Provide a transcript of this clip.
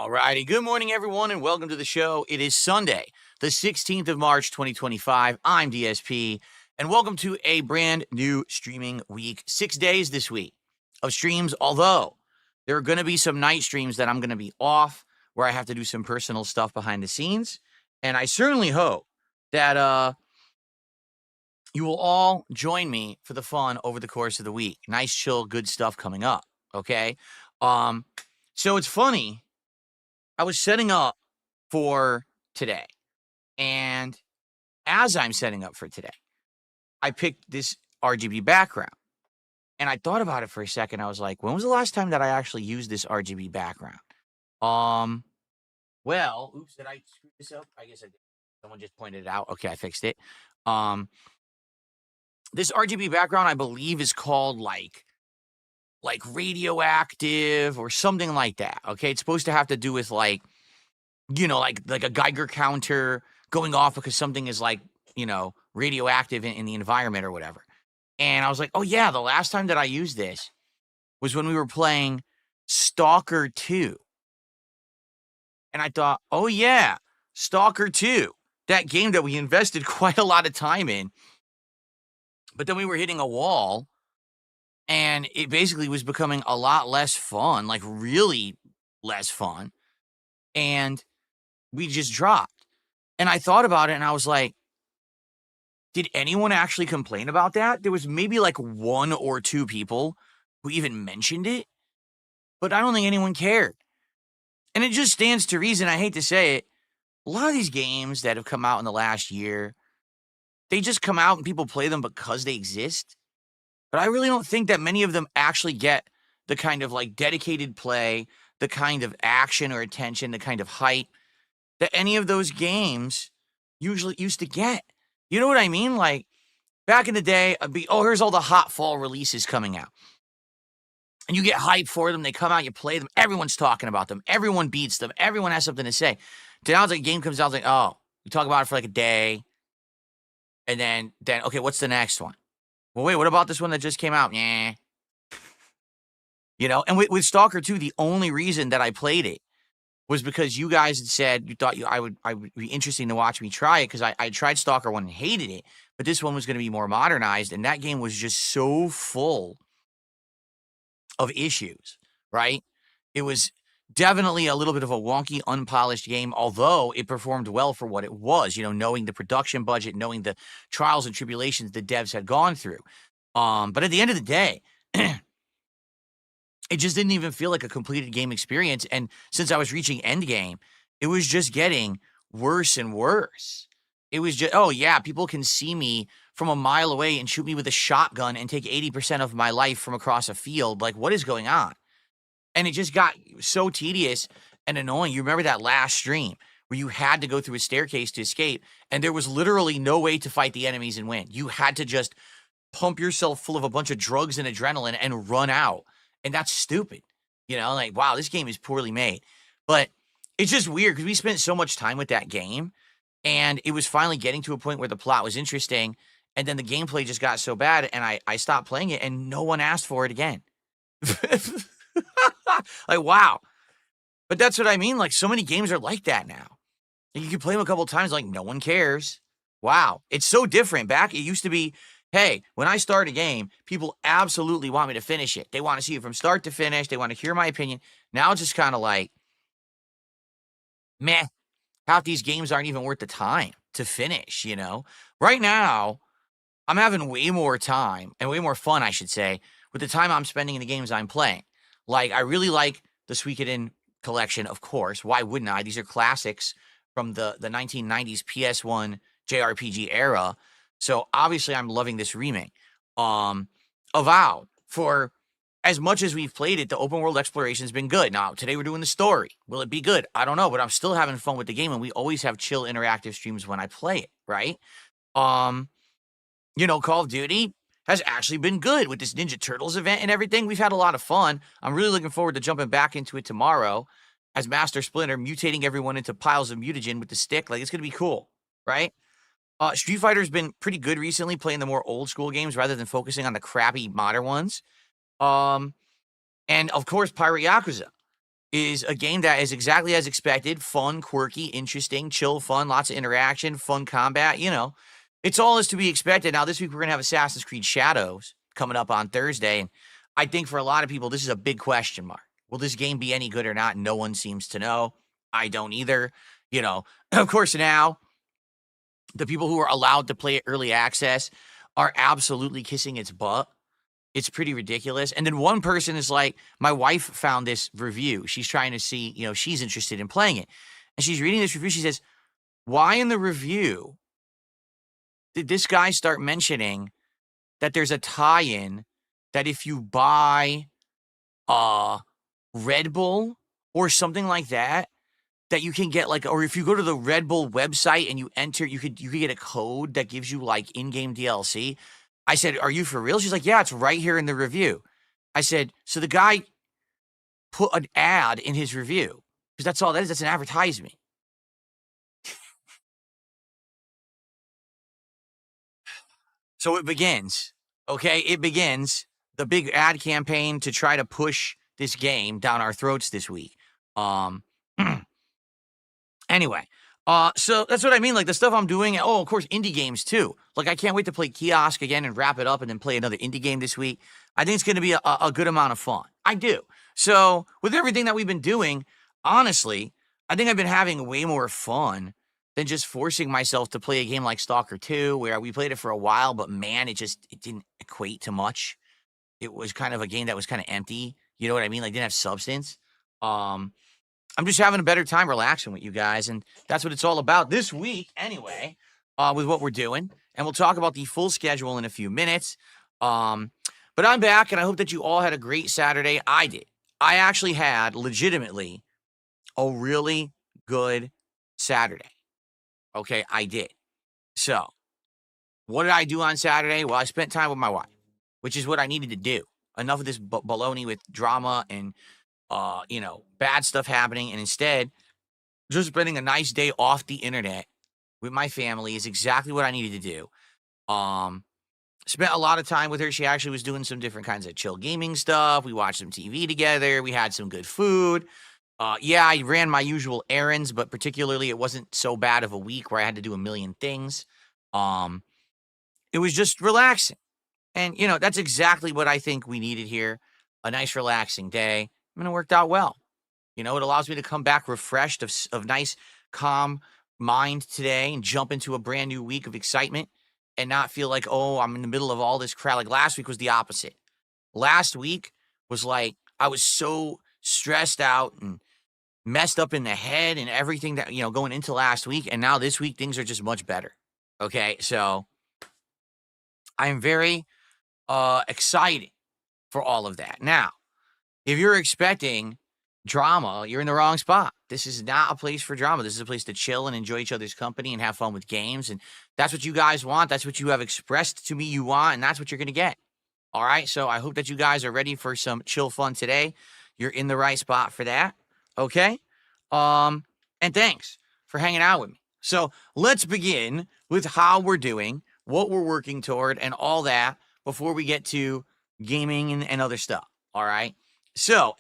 All righty. Good morning, everyone, and welcome to the show. It is Sunday, the 16th of March, 2025. I'm DSP, and welcome to a brand new streaming week. 6 days this week of streams, although there are going to be some night streams that I'm going to be off, where I have to do some personal stuff behind the scenes. And I certainly hope that you will all join me for the fun over the course of the week. Nice, chill, good stuff coming up, okay? So it's funny. I was setting up for today, and as I'm setting up for today, I picked this RGB background, and I thought about it for a second. I was like, when was the last time that I actually used this RGB background? Well, oops, did I screw this up? I guess I did. Someone just pointed it out. Okay, I fixed it. This RGB background, I believe, is called like radioactive or something like that. Okay, it's supposed to have to do with like a Geiger counter going off because something is radioactive in the environment or whatever. And I was like, oh yeah, the last time that I used this was when we were playing Stalker 2. And I thought, oh yeah, Stalker 2, that game that we invested quite a lot of time in. But then we were hitting a wall, and it basically was becoming a lot less fun, like really less fun. And we just dropped. And I thought about it, and I was like, did anyone actually complain about that? There was maybe like one or two people who even mentioned it, but I don't think anyone cared. And it just stands to reason, I hate to say it, a lot of these games that have come out in the last year, they just come out and people play them because they exist. But I really don't think that many of them actually get the kind of like dedicated play, the kind of action or attention, the kind of hype that any of those games usually used to get. You know what I mean? Like back in the day, here's all the hot fall releases coming out. And you get hyped for them. They come out, you play them. Everyone's talking about them. Everyone beats them. Everyone has something to say. Now the game comes out, it's like, oh, we talk about it for like a day. And then, okay, what's the next one? Well, wait, what about this one that just came out? Yeah. And with Stalker 2, the only reason that I played it was because you guys had said you thought I would be interesting to watch me try it, because I tried Stalker 1 and hated it, but this one was going to be more modernized, and that game was just so full of issues, right? It was definitely a little bit of a wonky, unpolished game, although it performed well for what it was, knowing the production budget, knowing the trials and tribulations the devs had gone through. But at the end of the day, it just didn't even feel like a completed game experience. And since I was reaching endgame, it was just getting worse and worse. It was just, oh yeah, people can see me from a mile away and shoot me with a shotgun and take 80% of my life from across a field. Like, what is going on? And it just got so tedious and annoying. You remember that last stream where you had to go through a staircase to escape, and there was literally no way to fight the enemies and win. You had to just pump yourself full of a bunch of drugs and adrenaline and run out. And that's stupid. Like, wow, this game is poorly made. But it's just weird because we spent so much time with that game, and it was finally getting to a point where the plot was interesting, and then the gameplay just got so bad, and I stopped playing it, and no one asked for it again. Like, wow. But that's what I mean. Like, so many games are like that now. You can play them a couple times, like, no one cares. Wow. It's so different. Back, it used to be, hey, when I start a game, people absolutely want me to finish it. They want to see it from start to finish. They want to hear my opinion. Now it's just kind of like, meh. Half these games aren't even worth the time to finish, Right now, I'm having way more time and way more fun, I should say, with the time I'm spending in the games I'm playing. Like, I really like the Suikoden collection, of course. Why wouldn't I? These are classics from the 1990s PS1 JRPG era. So obviously I'm loving this remake. Avowed, for as much as we've played it, the open world exploration has been good. Now, today we're doing the story. Will it be good? I don't know, but I'm still having fun with the game, and we always have chill interactive streams when I play it, right? Call of Duty has actually been good with this Ninja Turtles event and everything. We've had a lot of fun. I'm really looking forward to jumping back into it tomorrow as Master Splinter, mutating everyone into piles of mutagen with the stick. Like, it's going to be cool, right? Street Fighter's been pretty good recently, playing the more old school games rather than focusing on the crappy modern ones. And of course, Pirate Yakuza. is a game that is exactly as expected, fun, quirky, interesting, chill, fun, lots of interaction, fun combat, it's all as to be expected. Now, this week we're going to have Assassin's Creed Shadows coming up on Thursday, and I think for a lot of people, this is a big question mark. Will this game be any good or not? No one seems to know. I don't either. Of course, now the people who are allowed to play it early access are absolutely kissing its butt. It's pretty ridiculous. And then one person is like, my wife found this review. She's trying to see, she's interested in playing it. And she's reading this review. She says, why in the review did this guy start mentioning that there's a tie-in that if you buy Red Bull or something like that you can get or if you go to the Red Bull website and you enter, you could get a code that gives you in-game DLC. I said, are you for real? She's like, yeah, it's right here in the review. I said, so the guy put an ad in his review, because that's all that is. That's an advertisement. So it begins, okay? It begins the big ad campaign to try to push this game down our throats this week. Anyway, so that's what I mean. The stuff I'm doing. Oh, of course, indie games too. I can't wait to play Kiosk again and wrap it up and then play another indie game this week. I think it's going to be a good amount of fun. I do. So with everything that we've been doing, honestly, I think I've been having way more fun than just forcing myself to play a game like Stalker 2, where we played it for a while, but man, it didn't equate to much. It was kind of a game that was kind of empty. You know what I mean? Didn't have substance. I'm just having a better time relaxing with you guys, and that's what it's all about this week anyway, with what we're doing. And we'll talk about the full schedule in a few minutes. But I'm back, and I hope that you all had a great Saturday. I did. I actually had, legitimately, a really good Saturday. Okay, I did. So, what did I do on Saturday? Well, I spent time with my wife, which is what I needed to do. Enough of this baloney with drama and bad stuff happening, and instead, just spending a nice day off the internet with my family is exactly what I needed to do. Spent a lot of time with her. She actually was doing some different kinds of chill gaming stuff. We watched some TV together. We had some good food. Yeah, I ran my usual errands, but particularly it wasn't so bad of a week where I had to do a million things. It was just relaxing. And, that's exactly what I think we needed here. A nice, relaxing day. And it worked out well. It allows me to come back refreshed of nice, calm mind today and jump into a brand new week of excitement and not feel like, oh, I'm in the middle of all this crap. Last week was the opposite. Last week was I was so stressed out and messed up in the head and everything that, going into last week. And now this week, things are just much better. Okay. So I'm very excited for all of that. Now, if you're expecting drama, you're in the wrong spot. This is not a place for drama. This is a place to chill and enjoy each other's company and have fun with games. And that's what you guys want. That's what you have expressed to me you want, and that's what you're going to get. All right? So I hope that you guys are ready for some chill fun today. You're in the right spot for that. Okay? And thanks for hanging out with me. So let's begin with how we're doing, what we're working toward, and all that before we get to gaming and other stuff. All right? So,